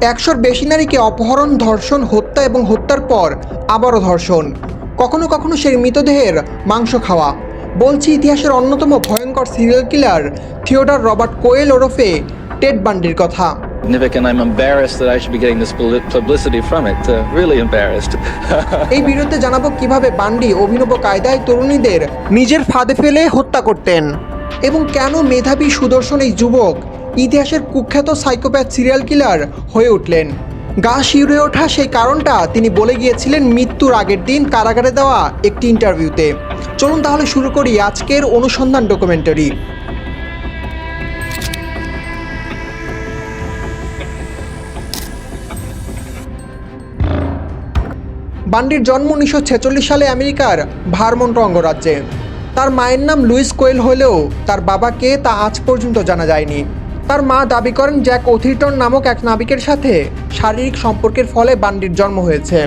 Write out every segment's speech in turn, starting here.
100-র বেশি নারীকে অপহরণ, ধর্ষণ, হত্যা এবং হত্যার পর আবারও ধর্ষণ, কখনো কখনো সেই মৃতদেহের মাংস খাওয়া। বলছি ইতিহাসের অন্যতম ভয়ঙ্কর সিরিয়াল কিলার থিওডর রবার্ট কোয়েল ওরফে টেড বান্ডির কথা। I'm embarrassed that I should be getting this publicity from it. Really embarrassed. এই ভিডিওতে জানাবো কিভাবে বান্ডি অভিনব কায়দায় তরুণীদের নিজের ফাঁদে ফেলে হত্যা করতেন এবং কেন মেধাবী সুদর্শন এই যুবক ইতিহাসের কুখ্যাত সাইকোপ্যাথ সিরিয়াল কিলার হয়ে উঠলেন। গা শিউরে ওঠা সেই কারণটা তিনি বলে গিয়েছিলেন মৃত্যুর আগের দিন কারাগারে দেওয়া একটি ইন্টারভিউতে। চলুন তাহলে শুরু করি আজকের অনুসন্ধান ডকুমেন্টারি। বান্ডির জন্ম 1946 সালে আমেরিকার ভারমন্ট অঙ্গরাজ্যে। তার মায়ের নাম লুইস কোয়েল হলেও তার বাবা কে তা আজ পর্যন্ত জানা যায়নি। তার মা দাবি করেন জ্যাক ওথিরটন নামক এক নাবিকের সাথে শারীরিক সম্পর্কের ফলে বান্ডির জন্ম হয়েছে,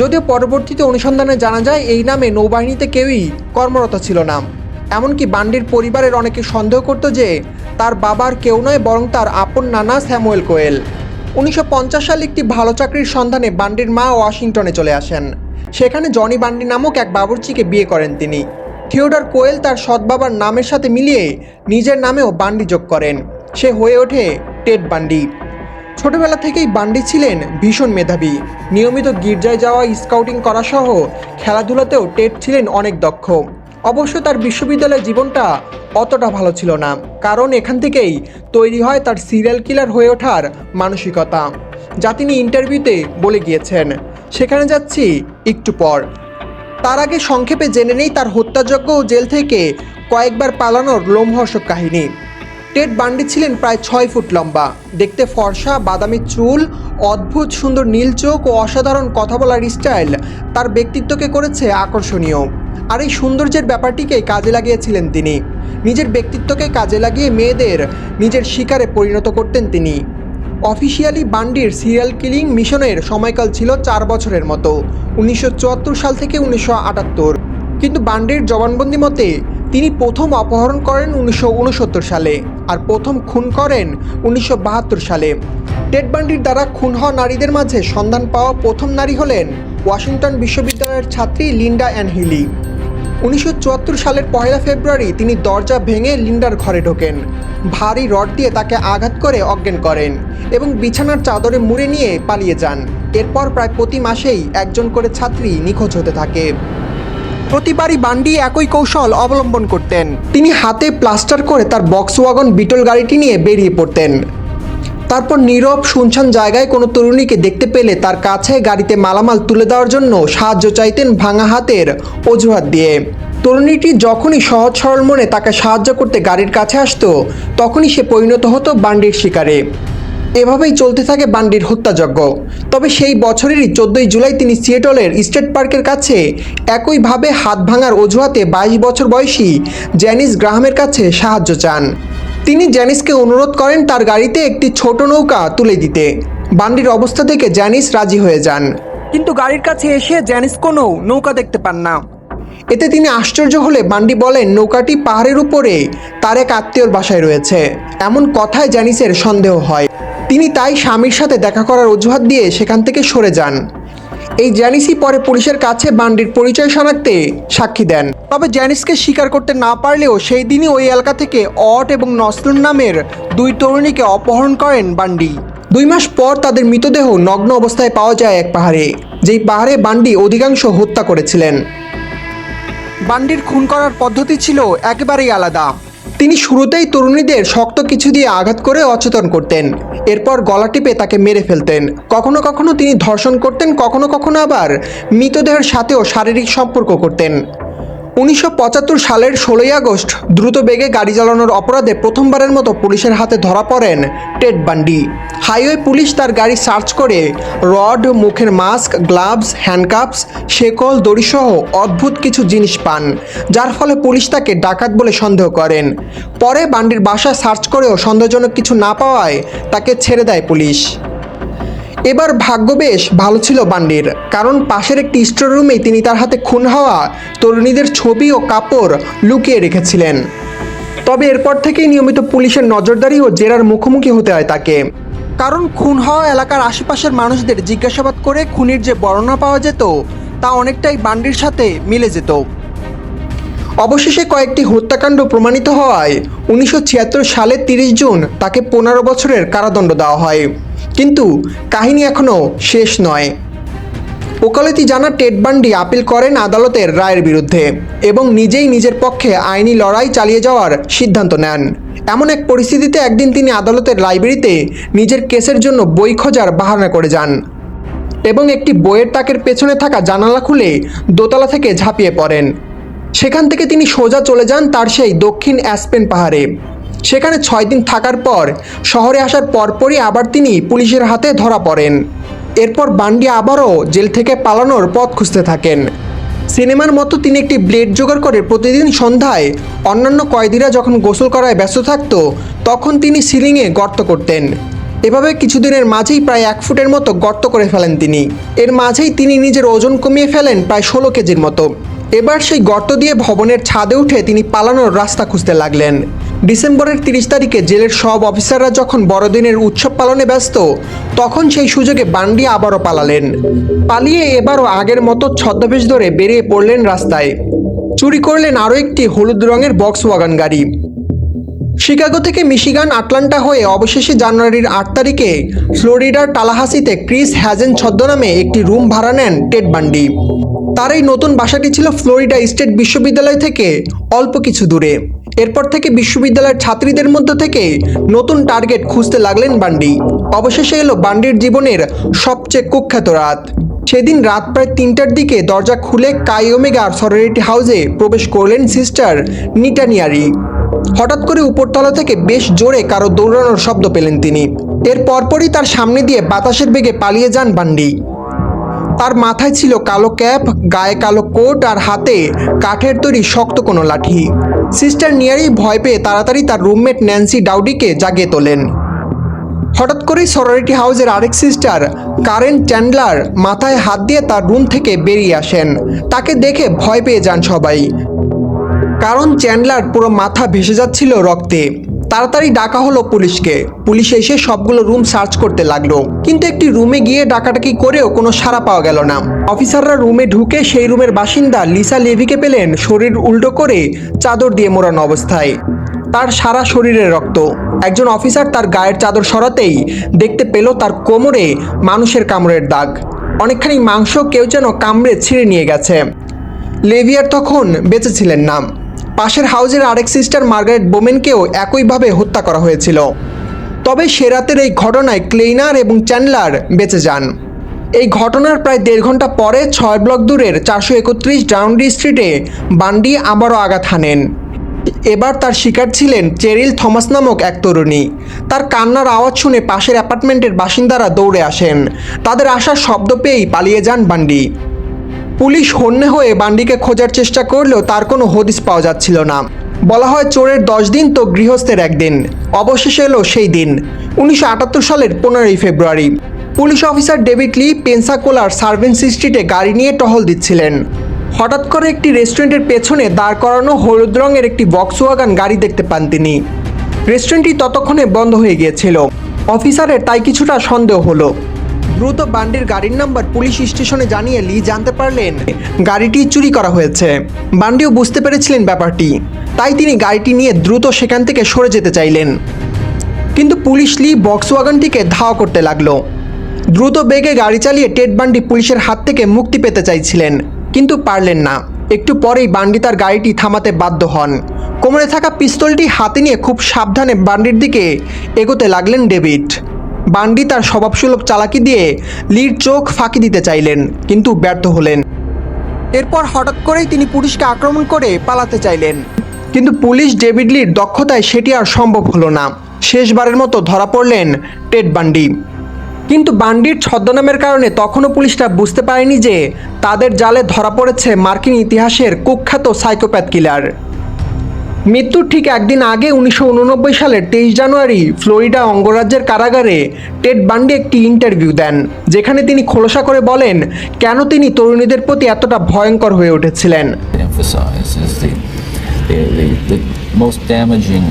যদিও পরবর্তীতে অনুসন্ধানে জানা যায় এই নামে নৌবাহিনীতে কেউই কর্মরত ছিল না। এমনকি বান্ডির পরিবারের অনেকে সন্দেহ করত যে তার বাবার কেউ নয় বরং তার আপন নানা স্যামুয়েল কোয়েল। 1950 সালে একটি ভালো চাকরির সন্ধানে বান্ডির মা ওয়াশিংটনে চলে আসেন। সেখানে জনি বান্ডি নামক এক বাবুর্চিকে বিয়ে করেন তিনি। থিওডর কোয়েল তার সৎ বাবার নামের সাথে মিলিয়ে নিজের নামেও বান্ডি যোগ করেন। সে হয়ে ওঠে টেড বান্ডি। ছোটবেলা থেকেই বান্ডি ছিলেন ভীষণ মেধাবী। নিয়মিত গির্জায় যাওয়া, স্কাউটিং করা সহ খেলাধুলাতেও টেড ছিলেন অনেক দক্ষ। অবশ্য তার বিশ্ববিদ্যালয়ের জীবনটা অতটা ভালো ছিল না, কারণ এখান থেকেই তৈরি হয় তার সিরিয়াল কিলার হয়ে ওঠার মানসিকতা, যা তিনি ইন্টারভিউতে বলে গিয়েছেন। সেখানে যাচ্ছি একটু পর। তার আগে সংক্ষেপে জেনে নেই তার হত্যাযজ্ঞ ও জেল থেকে কয়েকবার পালানোর লোমহর্ষক কাহিনী। টেড বান্ডি ছিলেন প্রায় 6 ফুট লম্বা, দেখতে ফর্সা, বাদামি চুল, অদ্ভুত সুন্দর নীল চোখ ও অসাধারণ কথা বলার স্টাইল তার ব্যক্তিত্বকে করেছে আকর্ষণীয়। আর এই সৌন্দর্যের ব্যাপারটিকে কাজে লাগিয়েছিলেন তিনি। নিজের ব্যক্তিত্বকে কাজে লাগিয়ে মেয়েদের নিজের শিকারে পরিণত করতেন তিনি। অফিসিয়ালি বান্ডির সিরিয়াল কিলিং মিশনের সময়কাল ছিল 4 বছরের মতো, 1974 সাল থেকে 1978। কিন্তু বান্ডির জবানবন্দি মতে তিনি প্রথম অপহরণ করেন 1969 সালে আর প্রথম খুন করেন 1972 সালে। টেড বান্ডির দ্বারা খুন হওয়া নারীদের মাঝে সন্ধান পাওয়া প্রথম নারী হলেন ওয়াশিংটন বিশ্ববিদ্যালয়ের ছাত্রী লিন্ডা অ্যান হিলি। 1974 সালের 1 ফেব্রুয়ারি তিনি দরজা ভেঙে লিন্ডার ঘরে ঢোকেন, ভারী রড দিয়ে তাকে আঘাত করে অজ্ঞান করেন এবং বিছানার চাদরে মুড়ে নিয়ে পালিয়ে যান। এরপর প্রায় প্রতি মাসেই একজন করে ছাত্রী নিখোঁজ হতে থাকে। প্রতিবারই বান্ডি একই কৌশল অবলম্বন করতেন। তিনি হাতে প্লাস্টার করে তার বক্সওয়াগন বিটল গাড়িটি নিয়ে বেরিয়ে পড়তেন। তারপর নীরব শুনশান জায়গায় কোনো তরুণীকে দেখতে পেলে তার কাছে গাড়িতে মালামাল তুলে দেওয়ার জন্য সাহায্য চাইতেন ভাঙা হাতের অজুহাত দিয়ে। তরুণীটি যখনই সহজ সরল মনে তাকে সাহায্য করতে গাড়ির কাছে আসতো, তখনই সে পরিণত হতো বান্ডির শিকারে। এভাবেই চলতে থাকে বান্ডির হত্যাযজ্ঞ। তবে সেই বছরেরই 14 জুলাই তিনি সিয়েটলের স্টেট পার্কের কাছে একইভাবে হাত ভাঙার অজুহাতে 22 বছর বয়সী জ্যানিস গ্রাহামের কাছে সাহায্য চান। তিনি জ্যানিসকে অনুরোধ করেন তার গাড়িতে একটি ছোট নৌকা তুলে দিতে। বান্ডির অবস্থা দেখে জ্যানিস রাজি হয়ে যান, কিন্তু গাড়ির কাছে এসে জ্যানিস কোনো নৌকা দেখতে পান না। এতে তিনি আশ্চর্য হলে বান্ডি বলেন নৌকাটি পাহাড়ের উপরে তার এক আত্মীয়র বাসায় রয়েছে। এমন কথায় জ্যানিসের সন্দেহ হয়। তিনি তাই স্বামীর সাথে দেখা করার অজুহাত দিয়ে সেখান থেকে সরে যান। এই জ্যানিসই পরে পুলিশের কাছে বান্ডির পরিচয় শনাক্তে সাক্ষী দেন। তবে জ্যানিসকে স্বীকার করতে না পারলেও সেই দিনই ওই এলাকা থেকে অট এবং নসলুন নামের 2 তরুণীকে অপহরণ করেন বান্ডি। 2 মাস পর তাদের মৃতদেহ নগ্ন অবস্থায় পাওয়া যায় এক পাহাড়ে, যেই পাহাড়ে বান্ডি অধিকাংশ হত্যা করেছিলেন। বান্ডির খুন করার পদ্ধতি ছিল একেবারেই আলাদা। তিনি শুরুতেই তরুণীদের শক্ত কিছু দিয়ে আঘাত করে অচেতন করতেন, এরপর গলা টিপে তাকে মেরে ফেলতেন। কখনো কখনো তিনি ধর্ষণ করতেন, কখনো কখনো আবার মৃতদেহের সাথেও শারীরিক সম্পর্ক করতেন। 1975 সালের 16 আগস্ট দ্রুত বেগে গাড়ি চালানোর অপরাধে প্রথমবারের মতো পুলিশের হাতে ধরা পড়েন টেড বান্ডি। হাইওয়ে পুলিশ তার গাড়ি সার্চ করে রড, মুখের মাস্ক, গ্লাভস, হ্যান্ডকাপস, শেকল, দড়িসহ অদ্ভুত কিছু জিনিস পান, যার ফলে পুলিশ তাকে ডাকাত বলে সন্দেহ করেন। পরে বান্ডির বাসা সার্চ করেও সন্দেহজনক কিছু না পাওয়ায় তাকে ছেড়ে দেয় পুলিশ। এবার ভাগ্য বেশ ভালো ছিল বান্ডির, কারণ পাশের একটি স্টোর রুমেই তিনি তার হাতে খুন হওয়া তরুণীদের ছবি ও কাপড় লুকিয়ে রেখেছিলেন। তবে এরপর থেকেই নিয়মিত পুলিশের নজরদারি ও জেরার মুখোমুখি হতে হয় তাকে। কারণ খুন হওয়া এলাকার আশেপাশের মানুষদের জিজ্ঞাসাবাদ করে খুনির যে বর্ণনা পাওয়া যেত তা অনেকটাই বান্ডির সাথে মিলে যেত। অবশেষে কয়েকটি হত্যাকাণ্ড প্রমাণিত হওয়ায় 1976 সালের 30 জুন তাকে 15 বছরের কারাদণ্ড দেওয়া হয়। কিন্তু কাহিনী এখনও শেষ নয়। ওকালতি জানা টেড বান্ডি আপিল করেন আদালতের রায়ের বিরুদ্ধে এবং নিজেই নিজের পক্ষে আইনি লড়াই চালিয়ে যাওয়ার সিদ্ধান্ত নেন। এমন এক পরিস্থিতিতে একদিন তিনি আদালতের লাইব্রেরিতে নিজের কেসের জন্য বই খোঁজার বাহানা করে যান এবং একটি বইয়ের তাকের পেছনে থাকা জানালা খুলে দোতলা থেকে ঝাঁপিয়ে পড়েন। সেখান থেকে তিনি সোজা চলে যান তার সেই দক্ষিণ অ্যাসপেন পাহাড়ে। সেখানে 6 দিন থাকার পর শহরে আসার পরপরই আবার তিনি পুলিশের হাতে ধরা পড়েন। এরপর বান্ডি আবারও জেল থেকে পালানোর পথ খুঁজতে থাকেন। সিনেমার মতো তিনি একটি ব্লেড জোগাড় করে প্রতিদিন সন্ধ্যায় অন্যান্য কয়েদিরা যখন গোসল করায় ব্যস্ত থাকত তখন তিনি সিলিংয়ে গর্ত করতেন। এভাবে কিছুদিনের মাঝেই প্রায় 1 ফুটের মতো গর্ত করে ফেলেন তিনি। এর মাঝেই তিনি নিজের ওজন কমিয়ে ফেলেন প্রায় 16 কেজির মতো। এবার সেই গর্ত দিয়ে ভবনের ছাদে উঠে তিনি পালানোর রাস্তা খুঁজতে লাগলেন। ডিসেম্বরের 30 তারিখে জেলের সব অফিসাররা যখন বড়দিনের উৎসব পালনে ব্যস্ত তখন সেই সুযোগে বান্ডি আবারও পালালেন। পালিয়ে এবারও আগের মতো ছদ্মবেশ ধরে বেরিয়ে পড়লেন রাস্তায়। চুরি করলেন আরও একটি হলুদ রঙের বক্সওয়াগন গাড়ি। শিকাগো থেকে মিশিগান আটলান্টা হয়ে অবশেষে জানুয়ারির 8 তারিখে ফ্লোরিডার টালাহাসিতে ক্রিস হ্যাজেন ছদ্মনামে একটি রুম ভাড়া নেন টেড বান্ডি। তার এই নতুন বাসাটি ছিল ফ্লোরিডা স্টেট বিশ্ববিদ্যালয় থেকে অল্প কিছু দূরে। এরপর থেকে বিশ্ববিদ্যালয়ের ছাত্রীদের মধ্য থেকে নতুন টার্গেট খুঁজতে লাগলেন বান্ডি। অবশেষে এলো বান্ডির জীবনের সবচেয়ে কুখ্যাত রাত। সেদিন রাত প্রায় 3টার দিকে দরজা খুলে কাই ওমেগার সরোরিটি হাউসে প্রবেশ করলেন সিস্টার নিটা নিয়ারি। হঠাৎ করে উপরতলা থেকে বেশ জোরে কারো দৌড়ানোর শব্দ পেলেন তিনি। এর পরপরই তার সামনে দিয়ে বাতাসের বেগে পালিয়ে যান বান্ডি। তার মাথায় ছিল কালো ক্যাপ, গায়ে কালো কোট আর হাতে কাঠের তৈরি শক্ত কোনো লাঠি। সিস্টার নিয়ারি ভয় পেয়ে তাড়াতাড়ি তার রুমমেট ন্যান্সি ডাউডিকে জাগিয়ে তোলেন। হঠাৎ করেই সরোরিটি হাউসের আরেক সিস্টার কারেন চ্যান্ডলার মাথায় হাত দিয়ে তার রুম থেকে বেরিয়ে আসেন। তাকে দেখে ভয় পেয়ে যান সবাই, কারণ চ্যান্ডলার পুরো মাথা ভেসে যাচ্ছিল রক্তে। তাড়াতাড়ি ডাকা হলো পুলিশকে। পুলিশ এসে সবগুলো রুম সার্চ করতে লাগলো, কিন্তু একটি রুমে গিয়ে ডাকাডাকি করেও কোনো সাড়া পাওয়া গেল না। অফিসাররা রুমে ঢুকে সেই রুমের বাসিন্দা লিসা লেভিকে পেলেন শরীর উল্টো করে চাদর দিয়ে মোড়ানো অবস্থায়, তার সারা শরীরে রক্ত। একজন অফিসার তার গায়ের চাদর সরাতেই দেখতে পেল তার কোমরে মানুষের কামড়ের দাগ। অনেকখানি মাংস কেউ যেন কামড়ে ছিঁড়ে নিয়ে গেছে। লেভিয়ার তখন বেঁচে ছিলেন না। পাশের হাউজের আরেক সিস্টার মার্গারেট বোমেনকেও একইভাবে হত্যা করা হয়েছিল। তবে সে রাতের এই ঘটনায় ক্লেইনার এবং চ্যান্ডলার বেঁচে যান। এই ঘটনার প্রায় 1.5 ঘন্টা পরে 6 ব্লক দূরের 431 ডাউন্ডি স্ট্রিটে বান্ডি আবারও আঘাত হানেন। এবার তার শিকার ছিলেন চেরিল থমাস নামক এক তরুণী। তার কান্নার আওয়াজ শুনে পাশের অ্যাপার্টমেন্টের বাসিন্দারা দৌড়ে আসেন। তাদের আসার শব্দ পেয়েই পালিয়ে যান বান্ডি। পুলিশ হন্যে হয়ে বান্ডিকে খোঁজার চেষ্টা করলেও তার কোনো হদিস পাওয়া যাচ্ছিল না। বলা হয় চোরের 10 দিন তো গৃহস্থের 1 দিন। অবশেষে এলো সেই দিন, 1978 সালের 15ই ফেব্রুয়ারি। পুলিশ অফিসার ডেভিড লি পেনসাকোলার সার্ভেন্টস স্ট্রিটে গাড়ি নিয়ে টহল দিচ্ছিলেন। হঠাৎ করে একটি রেস্টুরেন্টের পেছনে দাঁড় করানো হলুদ রঙের একটি বক্সওয়াগন গাড়ি দেখতে পান তিনি। রেস্টুরেন্টটি ততক্ষণে বন্ধ হয়ে গিয়েছিল। অফিসারের তাই কিছুটা সন্দেহ হলো। দ্রুত বান্ডির গাড়ির নাম্বার পুলিশ স্টেশনে জানিয়ে লি জানতে পারলেন গাড়িটি চুরি করা হয়েছে। বান্ডিও বুঝতে পেরেছিলেন ব্যাপারটি, তাই তিনি গাড়িটি নিয়ে দ্রুত সেখান থেকে সরে যেতে চাইলেন। কিন্তু পুলিশ লি বক্সওয়াগনটিকে ধাওয়া করতে লাগলো। দ্রুত বেগে গাড়ি চালিয়ে টেড বান্ডি পুলিশের হাত থেকে মুক্তি পেতে চাইছিলেন, কিন্তু পারলেন না। একটু পরেই বান্ডি তার গাড়িটি থামাতে বাধ্য হন। কোমরে থাকা পিস্তলটি হাতে নিয়ে খুব সাবধানে বান্ডির দিকে এগোতে লাগলেন ডেভিড। বান্ডি তার স্বভাবসুলভ চালাকি দিয়ে লির চোখ ফাঁকি দিতে চাইলেন, কিন্তু ব্যর্থ হলেন। এরপর হঠাৎ করেই তিনি পুলিশকে আক্রমণ করে পালাতে চাইলেন, কিন্তু পুলিশ ডেভিড লির দক্ষতায় সেটি আর সম্ভব হলো না। শেষবারের মতো ধরা পড়লেন টেড বান্ডি। কিন্তু বান্ডির ছদ্মনামের কারণে তখনও পুলিশরা বুঝতে পারেনি যে তাদের জালে ধরা পড়েছে মার্কিন ইতিহাসের কুখ্যাত সাইকোপ্যাথ কিলার। মৃত্যুর ঠিক একদিন আগে 1989 সালের 23 জানুয়ারি ফ্লোরিডা অঙ্গরাজ্যের কারাগারে টেড বান্ডি একটি ইন্টারভিউ দেন, যেখানে তিনি খোলসা করে বলেন কেন তিনি তরুণীদের প্রতি এতটা ভয়ঙ্কর হয়ে উঠেছিলেন। The most damaging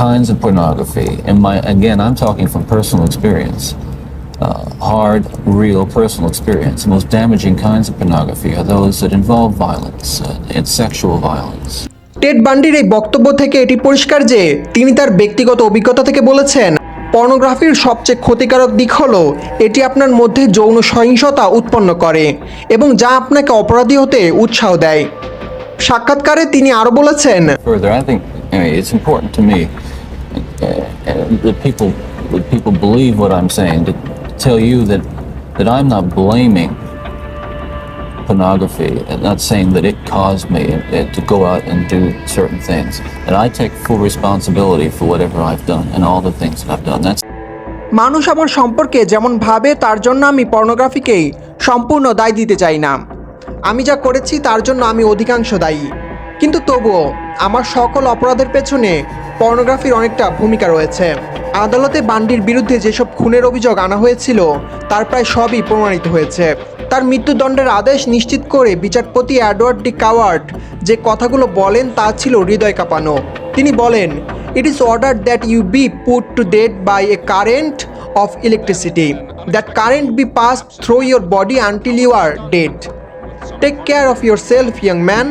kinds of pornography, and again, I'm talking from personal experience, hard, real personal experience. The most damaging kinds of pornography are those that involve violence and sexual violence. Ted বান্ডির এই বক্তব্য থেকে এটি পরিষ্কার যে তিনি তার ব্যক্তিগত অভিজ্ঞতা থেকে বলেছেন, পর্নোগ্রাফির সবচেয়ে ক্ষতিকারক দিক হলো এটি আপনার মধ্যে যৌন সহিংসতা উৎপন্ন করে এবং যা আপনাকে অপরাধী হতে উৎসাহ দেয়। সাক্ষাৎকারে তিনি আরও বলেছেন, Further, I think it's important to me that people believe what I'm saying, to tell you that I'm not blaming pornography and not saying that it caused me to go out and do certain things. And I take full responsibility for whatever I've done and all the things that I've done. That's মানুষ আমার সম্পর্কে যেমন ভাবে তার জন্য আমি পর্নোগ্রাফিকেই সম্পূর্ণ দায় দিতে চাই না। আমি যা করেছি তার জন্য আমি অধিকাংশ দায়ী, কিন্তু তবুও আমার সকল অপরাধের পেছনে পর্নোগ্রাফির অনেকটা ভূমিকা রয়েছে। আদালতে বান্ডির বিরুদ্ধে যেসব খুনের অভিযোগ আনা হয়েছিল তার প্রায় সবই প্রমাণিত হয়েছে। তার মৃত্যুদণ্ডের আদেশ নিশ্চিত করে বিচারপতি এডওয়ার্ড ডি কাওয়ার্ড যে কথাগুলো বলেন তা ছিল হৃদয় কাঁপানো। তিনি বলেন, "It is ordered that you be put to death by a current of electricity. That current be passed through your body until you are dead. Take care of yourself, young man.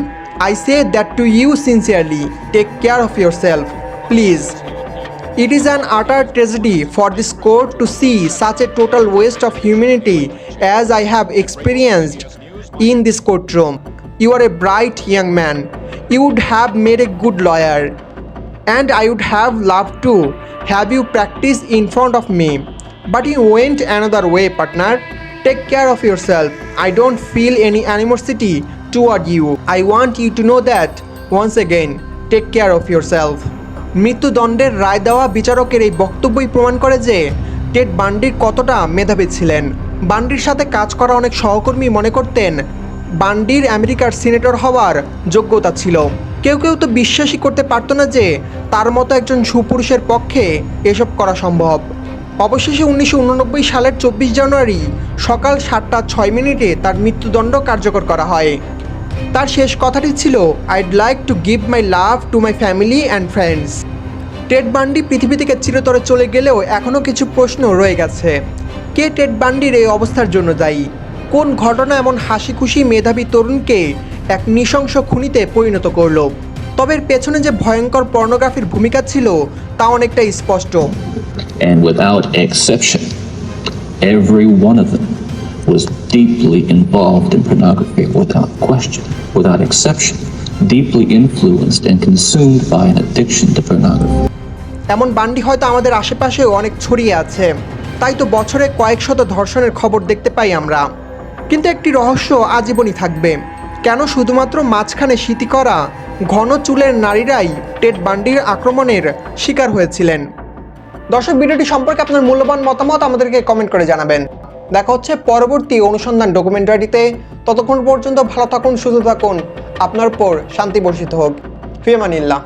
I say that to you sincerely. Take care of yourself, please." It is an utter tragedy for this court to see such a total waste of humanity as I have experienced in this courtroom. You are a bright young man. You would have made a good lawyer, and I would have loved to have you practice in front of me. But you went another way, partner. Take care of yourself. I don't feel any animosity toward you. I want you to know that once again. Take care of yourself. মৃত্যুদণ্ডের রায় দেওয়া বিচারকের এই বক্তব্যই প্রমাণ করে যে Ted বান্ডির কতটা মেধাবী ছিলেন। বান্ডির সাথে কাজ করা অনেক সহকর্মী মনে করতেন বান্ডির আমেরিকার সিনেটর হওয়ার যোগ্যতা ছিল। কেউ কেউ তো বিশ্বাসই করতে পারত না যে তার মতো একজন সুপুরুষের পক্ষে এসব করা সম্ভব। অবশেষে 1989 সালের 24 জানুয়ারি সকাল 7:06 তার মৃত্যুদণ্ড কার্যকর করা হয়। তার শেষ কথাটি ছিল, "I'd like to give my love to my family and friends." Ted Bundy পৃথিবী থেকে চিরতরে চলে গেলেও এখনও কিছু প্রশ্ন রয়ে গেছে। কে টেড বান্ডির এই অবস্থার জন্য দায়ী? কোন ঘটনা এমন হাসি খুশি মেধাবী তরুণকে এক নৃশংস খুনিতে পরিণত করল? তবে এর পেছনে যে ভয়ঙ্কর পর্নোগ্রাফির ভূমিকা ছিল তা অনেকটাই স্পষ্ট। And without exception, every one of them was deeply involved in pornography, without question, without exception, deeply influenced and consumed by an addiction to pornography. এমন বান্ডি হয়তো আমাদের আশেপাশেও অনেক ছড়িয়ে আছে, তাই তো বছরে কয়েক শত ধর্ষণের খবর দেখতে পাই আমরা। কিন্তু একটি রহস্য আজীবনই থাকবে, কেন শুধুমাত্র মাঝখানে স্মৃতি করা ঘন চুলের নারীরাই টেড বান্ডির আক্রমণের শিকার হয়েছিলেন? দর্শক, ভিডিওটি সম্পর্কে আপনার মূল্যবান মতামত আমাদেরকে কমেন্ট করে জানাবেন। দেখা হচ্ছে পরবর্তী অনুসন্ধান ডকুমেন্টারিতে। ততক্ষণ পর্যন্ত ভালো থাকুন, সুস্থ থাকুন, আপনার উপর শান্তি বর্ষিত হোক। ফি আমানিল্লাহ।